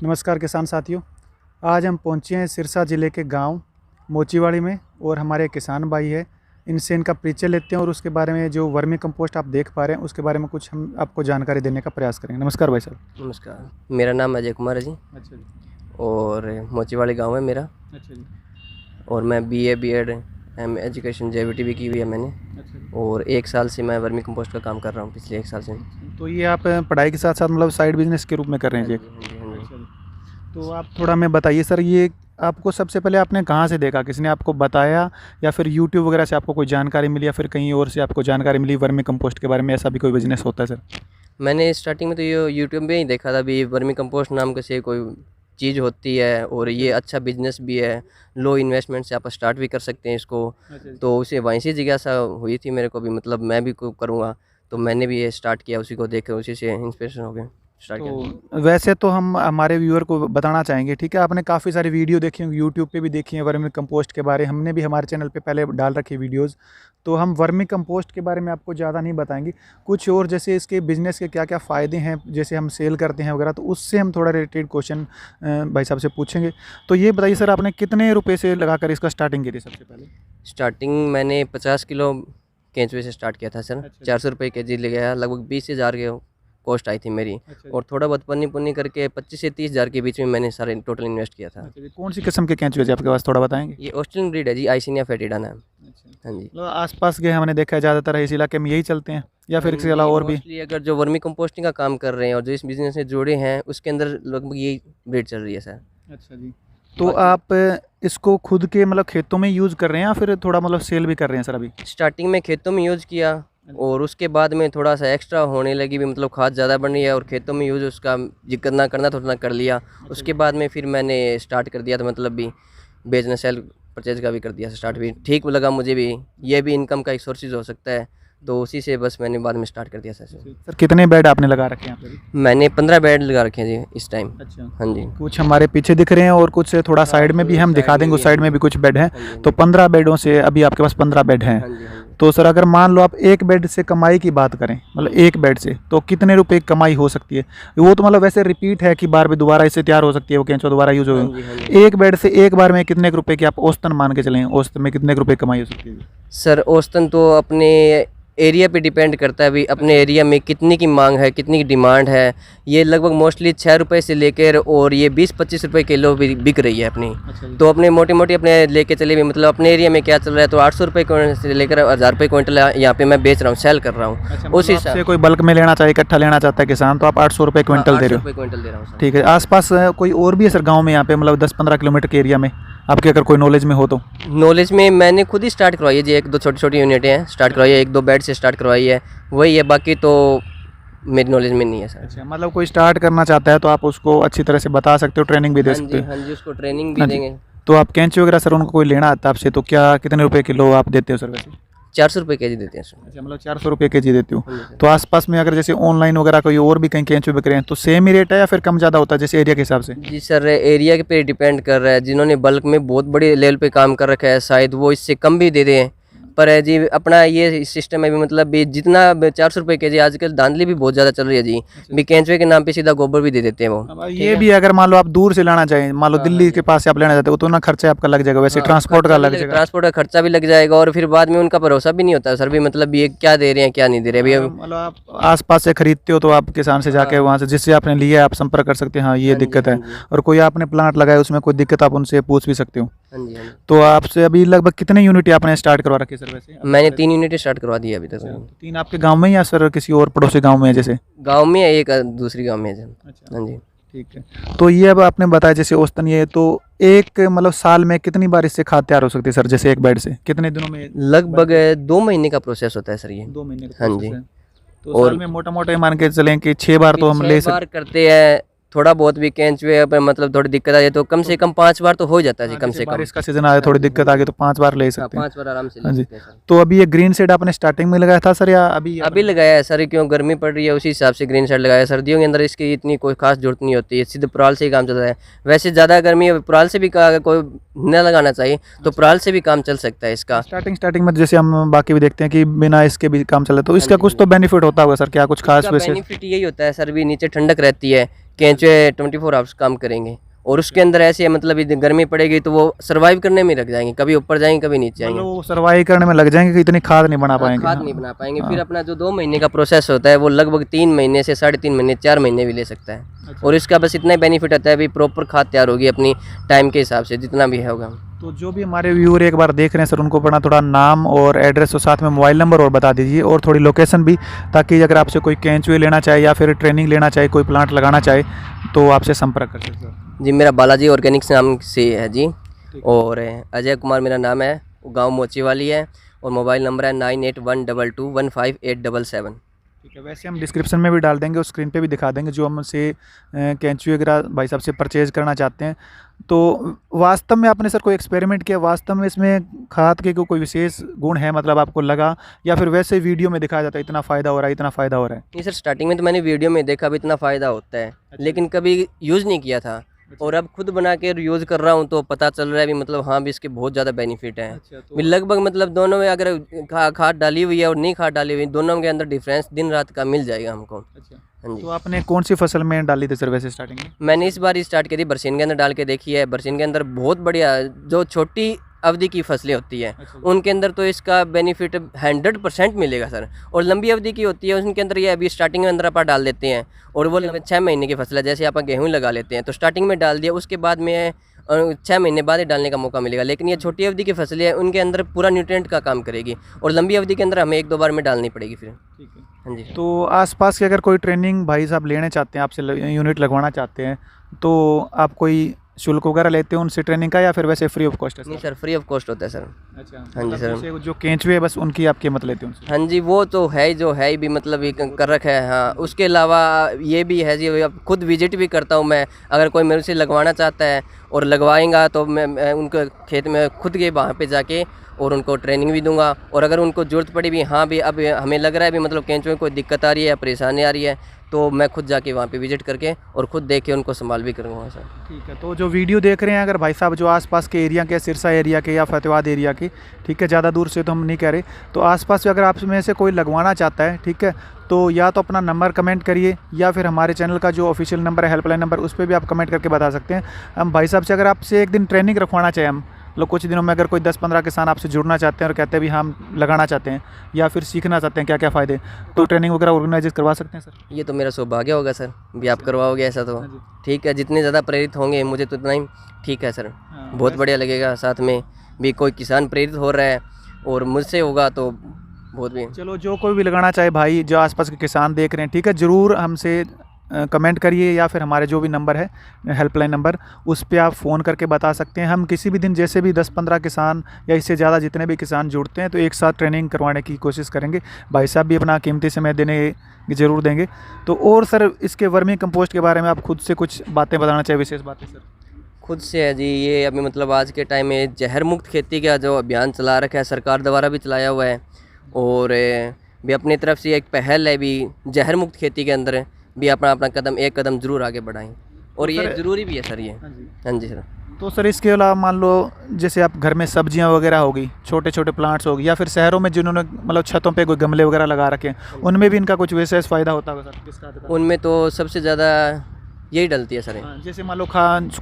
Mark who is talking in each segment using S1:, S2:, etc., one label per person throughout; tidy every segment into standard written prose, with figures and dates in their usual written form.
S1: नमस्कार किसान साथियों, आज हम पहुंचे हैं सिरसा ज़िले के गांव मोचीवाड़ी में और हमारे किसान भाई है। इनसे इनका परिचय लेते हैं और उसके बारे में जो वर्मी कंपोस्ट आप देख पा रहे हैं उसके बारे में कुछ हम आपको जानकारी देने का प्रयास करेंगे। नमस्कार भाई साहब।
S2: नमस्कार, मेरा नाम अजय कुमार है जी।
S1: अच्छा जी।
S2: और मोचीवाड़ी गांव है मेरा।
S1: अच्छा जी।
S2: और मैं BA B.Ed M education JVT भी की हुई है मैंने।
S1: अच्छा जी।
S2: और 1 साल से मैं वर्मी कंपोस्ट का काम कर रहा हूँ, पिछले 1 साल से।
S1: तो ये आप पढ़ाई के साथ साथ मतलब साइड बिजनेस के रूप में कर रहे हैं जी?
S2: हाँ जी।
S1: अच्छा जी। तो आप थोड़ा हमें बताइए सर, ये आपको सबसे पहले आपने कहाँ से देखा, किसने आपको बताया या फिर यूट्यूब वगैरह से आपको कोई जानकारी मिली या फिर कहीं और से आपको जानकारी मिली वर्मी कंपोस्ट के बारे में? ऐसा भी कोई बिजनेस होता है सर?
S2: मैंने स्टार्टिंग में तो ये यूट्यूब में ही देखा था भी वर्मी कंपोस्ट नाम का से कोई चीज़ होती है और ये अच्छा बिजनेस भी है, लो इन्वेस्टमेंट से आप स्टार्ट भी कर सकते हैं इसको। तो उसे वहीं से जिज्ञासा हुई थी मेरे को भी, मतलब मैं भी करूँगा, तो मैंने भी ये स्टार्ट किया, उसी को देख कर उसी से इंस्पिरेशन हो गया।
S1: तो वैसे तो हम हमारे व्यूअर को बताना चाहेंगे, ठीक है, आपने काफ़ी सारी वीडियो देखी होंगी, यूट्यूब पे भी देखी है वर्मी कंपोस्ट के बारे। हमने भी हमारे चैनल पे पहले डाल रखी वीडियोस, तो हम वर्मी कंपोस्ट के बारे में आपको ज़्यादा नहीं बताएंगे। कुछ और जैसे इसके बिज़नेस के क्या क्या फ़ायदे हैं, जैसे हम सेल करते हैं वगैरह, तो उससे हम थोड़ा रिलेटेड क्वेश्चन भाई साहब से पूछेंगे। तो ये बताइए सर, आपने कितने रुपये से लगाकर इसका स्टार्टिंग की थी सबसे पहले?
S2: स्टार्टिंग मैंने 50 किलो केंचुए से स्टार्ट किया था सर।
S1: अच्छा।
S2: 400 रुपये केजी ले गया, लगभग 20,000 के कॉस्ट आई थी मेरी।
S1: अच्छा।
S2: और थोड़ा बहुत पन्नी पुन्नी करके 25 से 30,000 के बीच में मैंने सारे टोटल इन्वेस्ट किया था।
S1: अच्छा, कौन सी किस्म के केंचुए आपके पास, थोड़ा बताएंगे?
S2: ये ऑस्ट्रेलियन ब्रीड है जी, आइसिनिया फेटिडा नाम।
S1: अच्छा।
S2: हाँ जी।
S1: मतलब आसपास के हमने देखा है ज़्यादातर इस इलाके में यही चलते हैं या फिर इसके अलावा और भी?
S2: मोस्टली अगर जो वर्मी कंपोस्टिंग का काम कर रहे हैं और जो इस बिजनेस से जुड़े हैं, उसके अंदर लगभग यही ब्रीड चल रही है सर।
S1: अच्छा जी। तो आप इसको खुद के मतलब खेतों में यूज़ कर रहे हैं या फिर थोड़ा मतलब सेल भी कर रहे हैं सर अभी?
S2: स्टार्टिंग में खेतों में यूज़ किया और उसके बाद में थोड़ा सा एक्स्ट्रा होने लगी भी, मतलब खाद ज़्यादा बन रही है और खेतों में यूज़ उसका जितना करना था उतना कर लिया। उसके बाद में फिर मैंने स्टार्ट कर दिया था, मतलब भी बेचना, सेल परचेज का भी कर दिया स्टार्ट भी। ठीक लगा मुझे भी, ये भी इनकम का एक सोर्सेज हो सकता है, तो उसी से बस मैंने बाद में स्टार्ट कर दिया सर।
S1: सर कितने बेड आपने लगा रखे हैं यहाँ पे?
S2: मैंने 15 बेड लगा रखे हैं जी इस टाइम।
S1: अच्छा।
S2: हाँ जी।
S1: कुछ हमारे पीछे दिख रहे हैं और कुछ थोड़ा साइड में भी हम दिखा देंगे, उस साइड में भी कुछ बेड हैं।
S2: हाँ जी।
S1: तो 15 बेडों से अभी आपके पास 15 बेड हैं।
S2: हाँ जी। हाँ जी।
S1: तो सर अगर मान लो आप एक बेड से कमाई की बात करें, मतलब एक बेड से तो कितने रुपए कमाई हो सकती है? वो तो मतलब वैसे रिपीट है कि बार बार दोबारा इससे तैयार हो सकती है वो केंचुआ, दोबारा यूज हो।
S2: हाँ जी। हाँ जी।
S1: एक बेड से एक बार में कितने रुपए की आप औसतन मान के चलें, औसत में कितने रुपए कमाई हो सकती है?
S2: सर औसतन तो अपने एरिया पे डिपेंड करता है, भी अपने एरिया में कितनी की मांग है, कितनी की डिमांड है। ये लगभग मोस्टली 6 रुपये से लेकर और ये 20-25 रुपये किलो भी बिक रही है अपनी।
S1: अच्छा।
S2: तो अपने मोटी मोटी अपने लेके चले भी, मतलब अपने एरिया में क्या चल रहा है, तो 800 रुपये से लेकर 1000 रुपये क्विंटल यहाँ पे मैं बेच रहा हूँ, सेल कर रहा हूँ।
S1: अच्छा,
S2: उस
S1: मतलब
S2: हिसाब
S1: से कोई बल्क में लेना चाहिए, इकट्ठा लेना चाहता है किसान, तो आप 800 रुपये क्विंटल दे रहे हो?
S2: क्विंटल दे रहा हूँ सर।
S1: ठीक है। आसपास कोई और भी है सर गांव में यहाँ पे, मतलब 10-15 किलोमीटर के एरिया में आपके अगर कोई नॉलेज में हो तो?
S2: नॉलेज में मैंने खुद ही स्टार्ट करवाई है जी, 1-2 छोटी छोटी यूनिटें हैं स्टार्ट करवाई है, 1-2 बेड से स्टार्ट करवाई है, वही है, बाकी तो मेरी नॉलेज में नहीं है सर।
S1: अच्छा, मतलब कोई स्टार्ट करना चाहता है तो आप उसको अच्छी तरह से बता सकते हो, ट्रेनिंग भी दे सकते हो?
S2: हाँ जी, उसको ट्रेनिंग भी
S1: हाँ जी।
S2: देंगे।
S1: तो आप कैंची वगैरह सर उनको कोई लेना आता है आपसे तो क्या कितने रुपए किलो आप देते हो सर वैसे?
S2: 400 रुपये केजी देते हैं सर।
S1: अच्छा, मतलब 400 रुपये केजी देते हो।
S2: हाँ जी सर।
S1: तो आसपास में अगर जैसे ऑनलाइन वगैरह कोई और भी कहीं कैंची बिक रहे हैं तो सेम ही रेट है या फिर कम ज़्यादा होता है जैसे एरिया के हिसाब से?
S2: जी सर, एरिया के पे डिपेंड कर रहा है, जिन्होंने बल्क में बहुत बड़ी लेवल पे काम कर रखा है शायद वो इससे कम भी दे दें, पर है जी अपना ये सिस्टम है भी, मतलब भी जितना 400 रुपये केजी, आजकल धांधली भी बहुत ज़्यादा चल रही है जी, भी केंचुए के नाम पे सीधा गोबर भी दे देते हैं वो।
S1: अब ये भी अगर मान लो आप दूर से लाना चाहें, मान लो दिल्ली के पास से आप लेना चाहते हो तो ना खर्चा आपका लग जाएगा, वैसे ट्रांसपोर्ट का लग जाएगा,
S2: ट्रांसपोर्ट का खर्चा भी लग जाएगा और फिर बाद में उनका भरोसा भी नहीं होता सर भी, मतलब ये क्या दे रहे हैं क्या नहीं दे रहे अभी।
S1: मतलब आप आसपास से खरीदते हो तो आप किसान से जाके वहाँ से जिससे आपने लिया है आप संपर्क कर सकते हैं, हाँ ये दिक्कत है, और कोई आपने प्लांट लगाया उसमें कोई दिक्कत आप उनसे पूछ भी सकते हो।
S2: हाँ जी। हाँ जी।
S1: तो आपसे अभी लगभग कितने यूनिट आपने स्टार्ट करवा रखे सर वैसे?
S2: मैंने 3 यूनिट स्टार्ट करवा दी है अभी तक।
S1: 3 आपके गांव में या सर किसी और पड़ोसी गांव में है जैसे?
S2: गांव में है एक, दूसरी गांव में है।
S1: अच्छा।
S2: हाँ जी।
S1: ठीक है। तो ये अब आपने बताया जैसे औसतन ये तो एक मतलब साल में कितनी बार इससे खाद तैयार हो सकती है सर, जैसे एक बेड से कितने दिनों में?
S2: लगभग 2 महीने का प्रोसेस होता है सर ये।
S1: 2 महीने का
S2: हाँ
S1: प्रोसेस
S2: जी।
S1: है। तो साल में मोटा मोटा मान के चलें कि 6 बार तो हम ले
S2: 6 बार करते हैं, थोड़ा बहुत भी केंचुए पे मतलब थोड़ी दिक्कत आ जाए तो कम से कम 5 बार तो हो जाता है जी, कम से कम।
S1: बारिश का सीजन आया थोड़ी दिक्कत आ गई तो 5 बार ले सकते हैं।
S2: 5 बार आराम से
S1: हाँ
S2: ले
S1: जी।
S2: सकते हैं सर।
S1: तो अभी ये ग्रीन शेड आपने स्टार्टिंग में लगाया था सर या अभी
S2: लगाया है सर, क्यों गर्मी पड़ रही है उसी हिसाब से ग्रीन शर्ट लगाया है। सर्दियों के अंदर इसकी इतनी कोई खास जरूरत नहीं होती है, सीधे पुराल से ही काम चलता है। वैसे ज़्यादा गर्मी है, पुराल से भी कोई न लगाना चाहिए तो पुराल से भी काम चल सकता है इसका।
S1: स्टार्टिंग में जैसे हम बाकी भी देखते हैं कि बिना इसके भी काम चल रहा है, तो इसका कुछ तो बेनिफिट होता होगा सर, क्या कुछ खास वैसे?
S2: बेनिफिट यही होता है सर भी, नीचे ठंडक रहती है, केंचुए 24 आवर्स काम करेंगे। और उसके अंदर ऐसे है मतलब यदि गर्मी पड़ेगी तो वो सर्वाइव करने में रख जाएंगे, कभी ऊपर जाएंगे कभी नीचे
S1: मतलब
S2: जाएंगे।
S1: वो सर्वाइव करने में लग जाएंगे कि इतनी खाद नहीं बना
S2: हाँ,
S1: पाएंगे।
S2: खाद नहीं बना पाएंगे। फिर अपना जो 2 महीने का प्रोसेस होता है वो लगभग 3 महीने से 3.5 महीने 4 महीने भी ले सकता है।
S1: अच्छा।
S2: और इसका बस इतना ही बेनिफिट होता है, अभी प्रॉपर खाद तैयार होगी अपनी टाइम के हिसाब से जितना भी होगा।
S1: तो जो भी हमारे व्यूअर एक बार देख रहे हैं सर, उनको अपना थोड़ा नाम और एड्रेस और साथ में मोबाइल नंबर और बता दीजिए, और थोड़ी लोकेशन भी, ताकि अगर आपसे कोई केंचुए लेना चाहे या फिर ट्रेनिंग लेना चाहे, कोई प्लांट लगाना चाहे तो आपसे संपर्क कर सकते हैं।
S2: जी, मेरा बालाजी ऑर्गेनिक्स नाम से है जी। और अजय कुमार मेरा नाम है, गांव मोची वाली है। और मोबाइल नंबर है 9812215877।
S1: ठीक है, वैसे हम डिस्क्रिप्शन में भी डाल देंगे और स्क्रीन पे भी दिखा देंगे, जो हमसे कैंचुए वगैरह भाई साहब से परचेज़ करना चाहते हैं। तो वास्तव में आपने सर कोई एक्सपेरिमेंट किया, वास्तव में इसमें खाद के कोई विशेष गुण है, मतलब आपको लगा, या फिर वैसे वीडियो में दिखाया जाता है इतना फ़ायदा हो रहा है, इतना फ़ायदा हो रहा है?
S2: नहीं सर, स्टार्टिंग में तो मैंने वीडियो में देखा भी इतना फ़ायदा होता है, लेकिन कभी यूज़ नहीं किया था। और अब खुद बना के यूज़ कर रहा हूँ तो पता चल रहा है भी मतलब हाँ भी इसके बहुत ज़्यादा बेनिफिट है। भी लगभग मतलब दोनों में अगर खाद डाली हुई है और नहीं खाद डाली हुई, दोनों के अंदर डिफरेंस दिन रात का मिल जाएगा हमको। हाँ जी।
S1: तो आपने कौन सी फसल में डाली थी सर वैसे स्टार्टिंग में?
S2: मैंने इस बार स्टार्ट की थी बरसीन के अंदर डाल के देखी है। बरसीन के अंदर बहुत बढ़िया, जो छोटी अवधि की फसलें होती है उनके अंदर तो इसका बेनिफिट 100% मिलेगा सर। और लंबी अवधि की होती है उनके अंदर ये अभी स्टार्टिंग में अंदर आप डाल देते हैं, और वो 6 महीने की फसल है, जैसे आप गेहूँ लगा लेते हैं तो स्टार्टिंग में डाल दिया, उसके बाद में 6 महीने बाद ही डालने का मौका मिलेगा। लेकिन ये छोटी अवधि की फसलें हैं, उनके अंदर पूरा न्यूट्रिएंट का काम करेगी, और लंबी अवधि के अंदर हमें 1-2 बार में डालनी पड़ेगी फिर।
S1: ठीक है।
S2: हाँ जी।
S1: तो आसपास के अगर कोई ट्रेनिंग भाई साहब लेने चाहते हैं आपसे, यूनिट लगवाना चाहते हैं, तो आप कोई शुल्क वगैरह लेते हैं उनसे ट्रेनिंग का, या फिर वैसे फ्री ऑफ कॉस्ट है?
S2: नहीं सर, फ्री ऑफ कॉस्ट होता है सर।
S1: अच्छा।
S2: हाँ जी सर।
S1: जैसे जो केंचुए है बस उनकी आप कीमत लेते हैं उनसे?
S2: हाँ जी, वो तो है ही, जो है ही भी मतलब ये कर रखा है। हाँ, उसके अलावा ये भी है जी, अब खुद विजिट भी करता हूँ मैं। अगर कोई मेरे से लगवाना चाहता है और लगवाएंगा तो मैं उनके खेत में खुद के वहाँ पे जाके और उनको ट्रेनिंग भी दूंगा। और अगर उनको ज़रूरत पड़ी भी, हाँ भी अब हमें लग रहा है भी मतलब केंचुए में कोई दिक्कत आ रही है या परेशानी आ रही है, तो मैं खुद जाके वहाँ पे विजिट करके और खुद देख के उनको संभाल भी करूँगा सर।
S1: ठीक है। तो जो वीडियो देख रहे हैं अगर भाई साहब जो आसपास के एरिया के, सिरसा एरिया के या फतेहाबाद एरिया के, ठीक है, ज़्यादा दूर से तो हम नहीं कह रहे, तो आसपास अगर आप में से कोई लगवाना चाहता है, ठीक है, तो या तो अपना नंबर कमेंट करिए, या फिर हमारे चैनल का जो ऑफिशियल नंबर है, हेल्पलाइन नंबर, उस पर भी आप कमेंट करके बता सकते हैं। हम भाई साहब से अगर आपसे एक दिन ट्रेनिंग रखवाना चाहें, हम लोग कुछ दिनों में अगर कोई 10-15 किसान आपसे जुड़ना चाहते हैं और कहते हैं भी हम लगाना चाहते हैं या फिर सीखना चाहते हैं क्या क्या फ़ायदे, तो ट्रेनिंग वगैरह ऑर्गेनाइज करवा सकते हैं सर?
S2: ये तो मेरा सौभाग्य होगा सर, भी आप करवाओगे ऐसा तो ठीक है। जितने ज़्यादा प्रेरित होंगे मुझे तो उतना ही ठीक है सर। बहुत बढ़िया लगेगा, साथ में भी कोई किसान प्रेरित हो रहा है और मुझसे होगा तो बहुत भी।
S1: चलो, जो कोई भी लगाना चाहे भाई, जो आसपास के किसान देख रहे हैं, ठीक है, ज़रूर हमसे कमेंट करिए, या फिर हमारे जो भी नंबर है हेल्पलाइन नंबर, उस पर आप फ़ोन करके बता सकते हैं। हम किसी भी दिन जैसे भी 10-15 किसान या इससे ज़्यादा जितने भी किसान जुड़ते हैं तो एक साथ ट्रेनिंग करवाने की कोशिश करेंगे। भाई साहब भी अपना कीमती समय देने ज़रूर देंगे। तो और सर इसके वर्मी कंपोस्ट के बारे में आप खुद से कुछ बातें बताना चाहिए, विशेष बातें सर?
S2: खुद से है जी, ये अभी मतलब आज के टाइम में जहर मुक्त खेती का जो अभियान चला रखा है सरकार द्वारा भी चलाया हुआ है, और भी अपनी तरफ से एक पहल है भी जहर मुक्त खेती के अंदर भी अपना अपना एक कदम ज़रूर आगे बढ़ाएं, और ये ज़रूरी भी है सर ये। हाँ जी सर।
S1: तो सर इसके अलावा मान लो जैसे आप घर में सब्जियां वगैरह होगी, छोटे छोटे प्लांट्स होगी, या फिर शहरों में जिन्होंने मतलब छतों पे कोई गमले वगैरह लगा रखे हैं, उनमें भी इनका कुछ विशेष फ़ायदा होता होगा सर? किसका?
S2: उनमें तो सबसे ज़्यादा यही डलती है सर।
S1: जैसे मान लो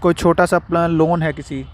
S1: कोई छोटा सा लोन है, किसी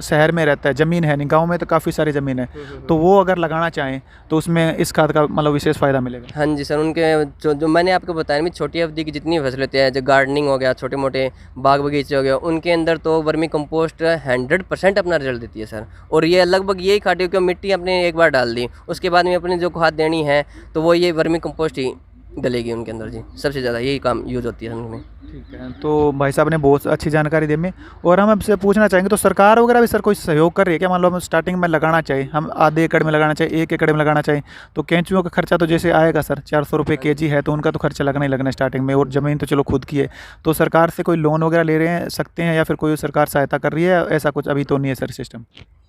S1: शहर में रहता है, ज़मीन है नहीं, गांव में तो काफ़ी सारी ज़मीन है, तो वो अगर लगाना चाहें तो उसमें इस खाद का मतलब विशेष फ़ायदा मिलेगा?
S2: हाँ जी सर, उनके जो मैंने आपको बताया भी, छोटी अवधि की जितनी फसलें होती हैं, जो गार्डनिंग हो गया, छोटे मोटे बाग बगीचे हो गया, उनके अंदर तो वर्मी कंपोस्ट 100% अपना रिजल्ट देती है सर। और ये लगभग यही खाते क्योंकि मिट्टी आपने एक बार डाल दी, उसके बाद में अपनी जो खाद देनी है तो वो ये वर्मी कंपोस्ट ही डलेगी उनके अंदर जी। सबसे ज़्यादा यही काम यूज़ होती है उनमें।
S1: ठीक है। तो भाई साहब ने बहुत अच्छी जानकारी दी में, और हम आपसे पूछना चाहेंगे तो सरकार वगैरह भी सर कोई सहयोग कर रही है क्या? मान लो हम स्टार्टिंग में लगाना चाहिए, हम आधे एकड़ में लगाना चाहिए, 1 एकड़ में लगाना चाहिए, तो केंचुओं का खर्चा तो जैसे आएगा सर 400 रुपये kg है, तो उनका तो खर्चा लगना ही लगना स्टार्टिंग में, और ज़मीन तो चलो खुद की है, तो सरकार से कोई लोन वगैरह ले रहे हैं सकते हैं, या फिर कोई सरकार सहायता कर रही है? ऐसा कुछ अभी तो नहीं है सर सिस्टम?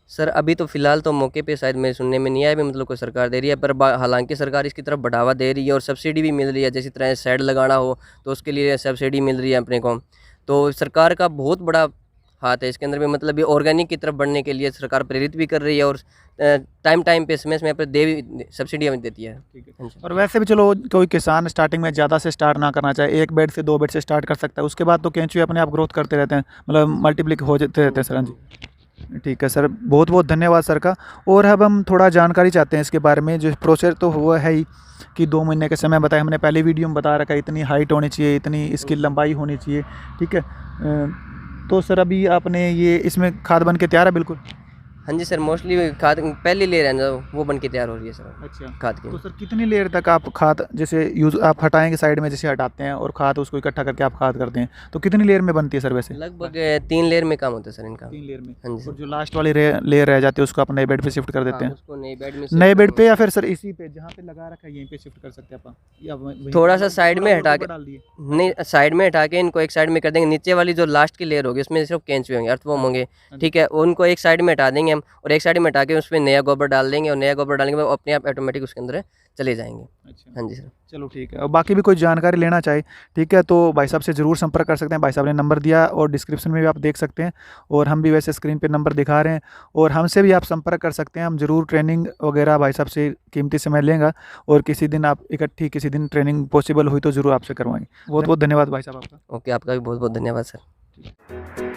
S2: सर अभी तो फ़िलहाल तो मौके पे शायद मेरे सुनने में नहीं आया भी मतलब कोई सरकार दे रही है, पर हालांकि सरकार इसकी तरफ बढ़ावा दे रही है और सब्सिडी भी मिल रही है। जैसी तरह शेड लगाना हो तो उसके लिए सब्सिडी मिल रही है अपने को। तो सरकार का बहुत बड़ा हाथ है इसके अंदर भी, मतलब ये ऑर्गेनिक की तरफ बढ़ने के लिए सरकार प्रेरित भी कर रही है और टाइम पे समय पर सब्सिडियाँ भी देती है। हाँ जी।
S1: और वैसे भी चलो कोई किसान स्टार्टिंग में ज़्यादा से स्टार्ट ना करना चाहे, 1 बेड से 2 बेड से स्टार्ट कर सकता है, उसके बाद तो केंचुए अपने आप ग्रोथ करते रहते हैं, मतलब मल्टीप्लिक हो जाते रहते हैं सर। हाँ जी, ठीक है सर, बहुत बहुत धन्यवाद सर का। और अब हम थोड़ा जानकारी चाहते हैं इसके बारे में। जो प्रोसेस तो हुआ है ही कि 2 महीने का समय बताया, हमने पहले वीडियो में बता रखा है, इतनी हाइट होनी चाहिए, इतनी इसकी लंबाई होनी चाहिए, ठीक है। तो सर अभी आपने ये इसमें खाद बन के तैयार है बिल्कुल?
S2: हाँ जी सर, मोस्टली खाद पहली लेयर है ना वो बन के तैयार हो रही है सर।
S1: अच्छा,
S2: खाद की
S1: तो सर कितनी लेयर तक आप खाद जैसे यूज़ आप हटाएंगे साइड में, जैसे हटाते हैं और खाद उसको इकट्ठा करके आप खाद करते हैं, तो कितनी लेयर में बनती है सर वैसे?
S2: लगभग 3 लेयर में काम होता है सर इनका।
S1: 3 लेयर में।
S2: हाँ जी
S1: और
S2: सर।
S1: जो लास्ट वाली लेयर रह जाती है उसको आप नए बेड पे शिफ्ट कर देते
S2: हाँ,
S1: हैं?
S2: उसको नए बेड में
S1: नए बेड पे या फिर सर इसी पे जहाँ पे लगा रखा है यहीं पे शिफ्ट कर सकते हैं आप, या
S2: थोड़ा सा साइड में हटा के,
S1: डाल दिए?
S2: नहीं साइड में हटा के इनको एक साइड में कर देंगे। नीचे वाली जो लास्ट की लेयर होगी उसमें सिर्फ केंचुए होंगे, अर्थवॉर्म होंगे, ठीक है, उनको एक साइड में हटा देंगे हम और एक साइड में हटा के उसमें नया गोबर डाल देंगे और नया गोबर डालने के बाद वो अपने आप ऑटोमेटिक उसके अंदर चले जाएंगे।
S1: अच्छा,
S2: हाँ जी सर।
S1: चलो ठीक है। और बाकी भी कोई जानकारी लेना चाहे, ठीक है, तो भाई साहब से ज़रूर संपर्क कर सकते हैं। भाई साहब ने नंबर दिया और डिस्क्रिप्शन में भी आप देख सकते हैं, और हम भी वैसे स्क्रीन पे नंबर दिखा रहे हैं, और हमसे भी आप संपर्क कर सकते हैं। हम ज़रूर ट्रेनिंग वगैरह भाई साहब से कीमती समय लेंगे, और किसी दिन आप इकट्ठी किसी दिन ट्रेनिंग पॉसिबल हुई तो ज़रूर आपसे करवाएंगे। बहुत बहुत धन्यवाद भाई साहब आपका।
S2: ओके, आपका भी बहुत बहुत धन्यवाद सर।
S1: ठीक है।